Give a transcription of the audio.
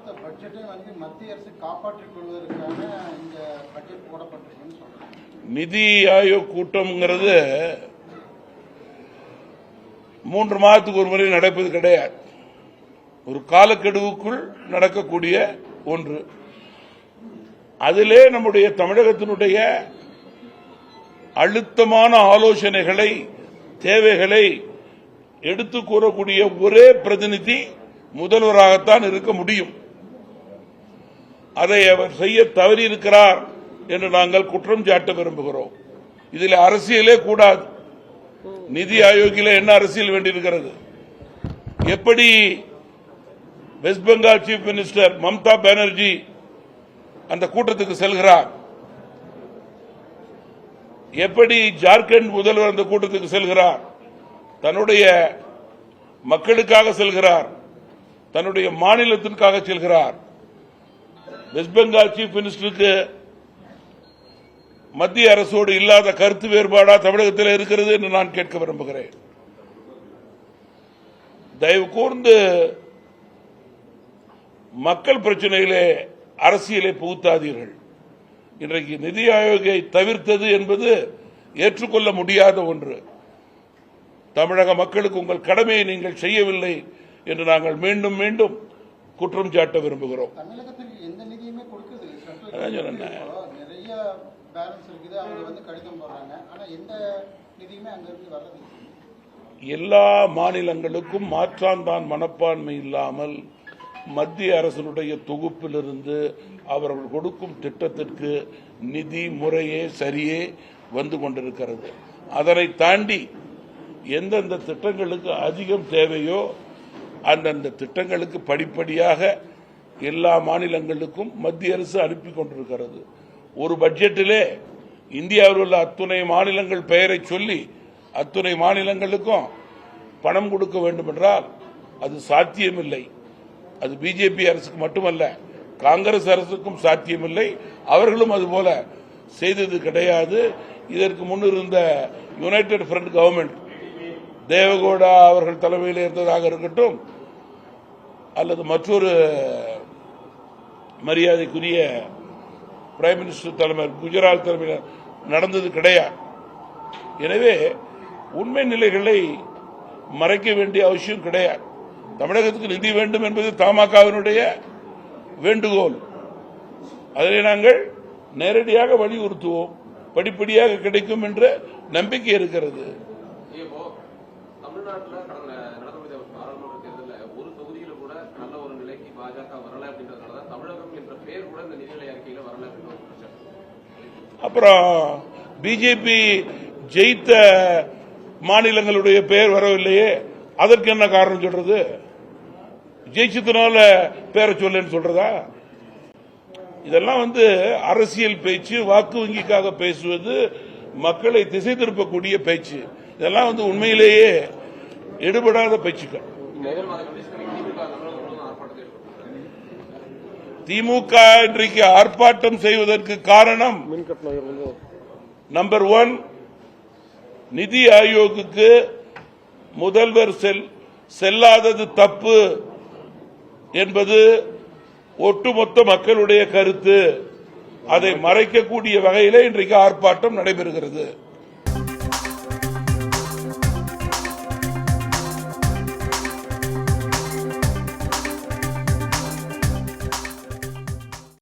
ஒட்டுமொத்த பட்ஜெட்டை வந்து மத்திய அரசு காப்பாற்றிக் கொள்வதற்கான இந்த பட்ஜெட் போடப்பட்டிருக்குன்னு சொல்றாங்க. நிதி ஆயோக் கூட்டம்ங்கிறது 3 மாதத்துக்கு ஒரு முறை நடப்பது கிடையாது. ஒரு காலக்கெடுவுக்குள் நடக்கக்கூடிய ஒன்று. அதிலே நம்முடைய தமிழகத்தினுடைய அழுத்தமான ஆலோசனைகளை, தேவைகளை எடுத்து கூறக்கூடிய ஒரே பிரதிநிதி முதல்வராகத்தான் இருக்க முடியும். அதை அவர் செய்ய தவறியிருக்கிறார் என்று நாங்கள் குற்றம் சாட்ட விரும்புகிறோம். இதில் அரசியலே கூடாது. நிதி ஆயோக்கில் என்ன அரசியல் வேண்டியிருக்கிறது? எப்படி west Bengal chief minister Mamata Banerjee அந்த கூட்டத்துக்கு செல்கிறார், எப்படி ஜார்க்கண்ட் முதல்வர் அந்த கூட்டத்துக்கு செல்கிறார்? தன்னுடைய மக்களுக்காக செல்கிறார், தன்னுடைய மாநிலத்திற்காக செல்கிறார். வெஸ்ட் பெங்கால் சீஃப் மினிஸ்டருக்கு மத்திய அரசோடு இல்லாத கருத்து வேறுபாடா தமிழகத்தில் இருக்கிறது என்று நான் கேட்க விரும்புகிறேன். தயவு கூர்ந்து மக்கள் பிரச்சனையிலே அரசியலை புகுத்தாதீர்கள். இன்றைக்கு நிதி ஆயோகை தவிர்த்தது என்பது ஏற்றுக்கொள்ள முடியாத ஒன்று. தமிழக மக்களுக்கு உங்கள் கடமையை நீங்கள் செய்யவில்லை என்று நாங்கள் மீண்டும் மீண்டும் குற்றம் சாட்ட விரும்புகிறோம். தமிழகத்தில் எந்த நிதியுமே கொடுக்குது, நிறைய பேலன்ஸ் இருக்குது, அவங்க வந்து கடிதம் போடுறாங்க, ஆனா எந்த நிதியுமே அங்க இருந்து வர்றது. எல்லா மாநிலங்களுக்கும் மாற்றாந்தான் மனப்பான்மை இல்லாமல் மத்திய அரசினுடைய தொகுப்பிலிருந்து அவர்கள் கொடுக்கும் திட்டத்திற்கு நிதி முறையே சரியே வந்து கொண்டிருக்கிறது. அதனை தாண்டி எந்தெந்த திட்டங்களுக்கு அதிகம் தேவையோ அந்தந்த திட்டங்களுக்கு படிப்படியாக எல்லா மாநிலங்களுக்கும் மத்திய அரசு அனுப்பி கொண்டிருக்கிறது. ஒரு பட்ஜெட்டிலே இந்தியாவில் உள்ள அத்துணை மாநிலங்கள் பெயரை சொல்லி அத்துணை மாநிலங்களுக்கும் பணம் கொடுக்க வேண்டும் என்றால் அது சாத்தியமில்லை. அது பிஜேபி அரசுக்கு மட்டுமல்ல, காங்கிரஸ் அரசுக்கும் சாத்தியமில்லை. அவர்களும் அதுபோல செய்தது கிடையாது. இதற்கு முன்னிருந்த யுனைடெட் ஃப்ரண்ட் கவர்மெண்ட், தேவகவுடா அவர்கள் தலைமையில் இருந்ததாக இருக்கட்டும், அல்லது மற்றொரு மரியாதைக்குரிய பிரைம் மினிஸ்டர் தலைமையில் குஜராத் தலைமையில் நடந்தது கிடையாது. எனவே உண்மை நிலைகளை மறைக்க வேண்டிய அவசியம் கிடையாது. தமிழகத்துக்கு நிதி வேண்டும் என்பது தமாகவினுடைய வேண்டுகோள். அதை நாங்கள் நேரடியாக வலியுறுத்துவோம். படிப்படியாக கிடைக்கும் என்ற நம்பிக்கை இருக்கிறது. தமிழ்நாட்டில் கடந்த நடந்த பாராளுமன்ற தேர்தலில் ஒரு தொகுதியில் கூட நல்ல ஒரு நிலைக்கு பாஜக வரல அப்படின்றதுனால தான் தமிழகம் என்ற பெயர் கூட இந்த நிதிநிலை அறிக்கையில் வரல அப்படின்னு. அப்புறம் பிஜேபி ஜெயித்த மாநிலங்களுடைய பெயர் வரவில்லையே, அதற்கு என்ன காரணம் சொல்றது? ஜெயிச்சதுனால பேரை சொல்லன்னு சொல்றதா? இதெல்லாம் அரசியல் பேச்சு, வாக்கு வங்கிக்காக பேசுவது, மக்களை திசை திருப்பக்கூடிய பேச்சு. இதெல்லாம் உண்மையிலேயே எடுபடாத பேச்சுக்கள். திமுக இன்றைக்கு ஆர்ப்பாட்டம் செய்வதற்கு காரணம் நம்பர் 1, நிதி ஆயோக்குக்கு முதல்வர் செல்லாதது தப்பு என்பது ஒட்டுமொத்த மக்களுடைய கருத்து. அதை மறைக்கக்கூடிய வகையிலே இன்றைக்கு ஆர்ப்பாட்டம் நடைபெறுகிறது.